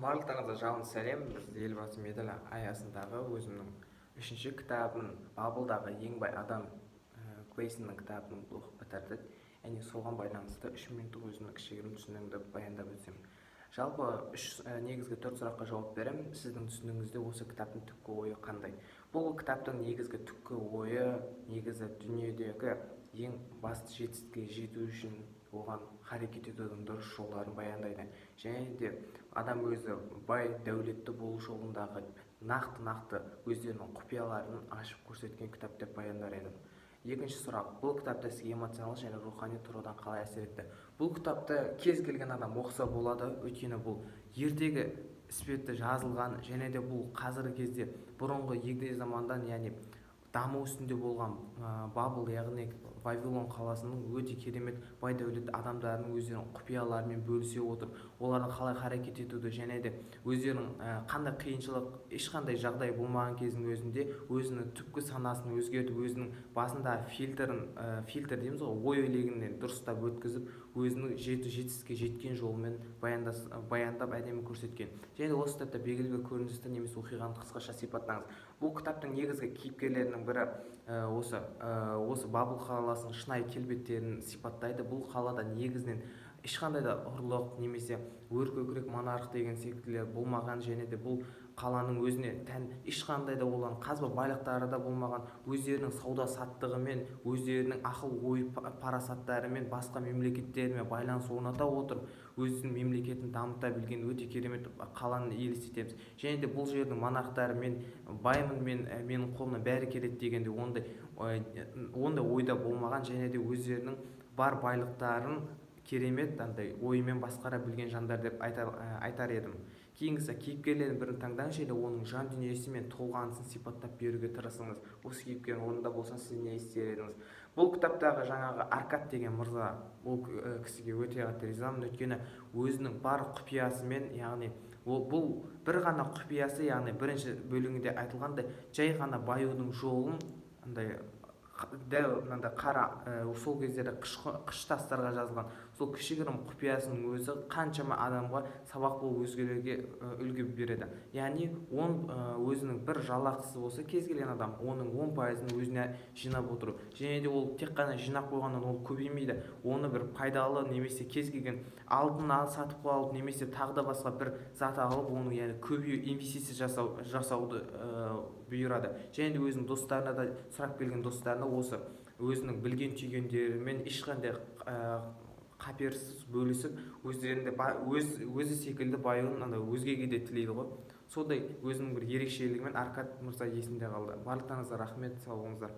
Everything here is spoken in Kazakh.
Барлықтарыңызға жалынды сәлем. Біз елбасы медалі аясындағы өзімнің үшінші кітабын, Бабылдағы ең бай адам Клейсонның кітабын оқып бітірдік. Яғни соған байланысты 3 минуттық өзімнің кішігірім түсінігімді баяндап өтсем. Жалпы негізгі 4 сұраққа жауап беремін. Сіздің түсінігіңізде осы кітаптың түпкі ойы қандай? Бұл кітаптың негізгі түпкі ойы, негізі дүниедегі ең басты жетістікке жету үшін оған харекет етудің дұрыс жолдарын баяндайды. Және де адам өзі бай, дәулетті болу жолындағы нақты өздерінің құпияларын ашып көрсеткен кітап деп баяндар едім. Екінші сұрақ, бұл кітапта сізге эмоционалдық және рухани тұрғыдан қалай әсер етті? Бұл кітапты кез келген адам оқыса болады, өйткені бұл ертегі іспетті жазылған, және де бұл қазіргі кезде бұрынғы егде замандан, яғни даму үстінде болған Бабыл, яғни Вавилон қаласының өте керемет бай дәулетті адамдарының өздерінің құпияларымен бөлісе отырып, олардың қалай харекет етуді, және де өздерінің қандай қиыншылық, ешқандай жағдай болмаған кездің өзінде өзінің түпкі санасын өзгертіп, өзінің басында фильтр дейміз ғой, ой елегінен дұрыстап өткізіп, өзінің жетістікке жеткен жолымен баяндап әдемі көрсеткен. Және де осы кітапта белгілі бір көріністі немесе оқиғаны қысқаша сипаттаңыз. Бұл кітаптың негізгі кейіпкерлерінің бірі осы Бабыл қаласының шынайы келбеттерін сипаттайды. Бұл қалада негізінен ешқандай да ұрлық немесе өркөкірек монарх деген секілділер болмаған, және де бұл қаланың өзіне тән ешқандай да olan қазба байлықтары да болмаған, өздерінің сауда саттығымен, өздерінің ақыл ой парасаттарымен басқа мемлекеттермен байланыс орната отырып, өзінің мемлекетін дамыта білген өте керемет қаланы елестетеміз. Және де бұл жердің монархтары, мен баймын, менің қолымнан бәрі келеді дегенде ондай ойда болмаған, және де өздерінің бар байлықтарын керемет ойымен басқара білген жандар деп айтар едім. Кейінгісі кейіпкерлердің бірін таңдаңыз, және оның жан дүниесі мен толғанысын сипаттап беруге тырысыңыз. Осы кейіпкердің орнында болсан, сіз не істер едіңіз? Бұл кітаптағы жаңағы Аркад деген мырза, бұл кісіге өте қатты ризамын, өйткені өзінің бар құпиясымен, яғни бұл бір ғана құпиясы, яғни бірінші бөлігінде айтылғандай, жай ғана баюдың жолын дәл қара сол кездері қыш тастарға жазылған сол кішігірім құпиясының өзі қаншама адамға сабақ болып өзгелерге үлгі береді. Яғни өзінің бір жалақысы болса, кез келген адам оның 10%-ын өзіне жинап отыру. Және де ол тек қана жинап қойғаннан ол көбеймейді. Оны бір пайдалы немесе кез келген алтын сатып алып, немесе тағы да басқа бір зат алып, оның яғни көбею, инвестиция жасауды бұйырады. Және де өзінің достарына да, сұрап келген достарына осы өзінің білген түйгендерімен ешқандай қаперсіз бөлісіп, өзі секілді баюын өзгеге де тілейді ғой. Сондай өзінің бір ерекшелігімен Аркад мырза есімде қалды. Барлықтарыңызға рахмет, сау болыңыздар.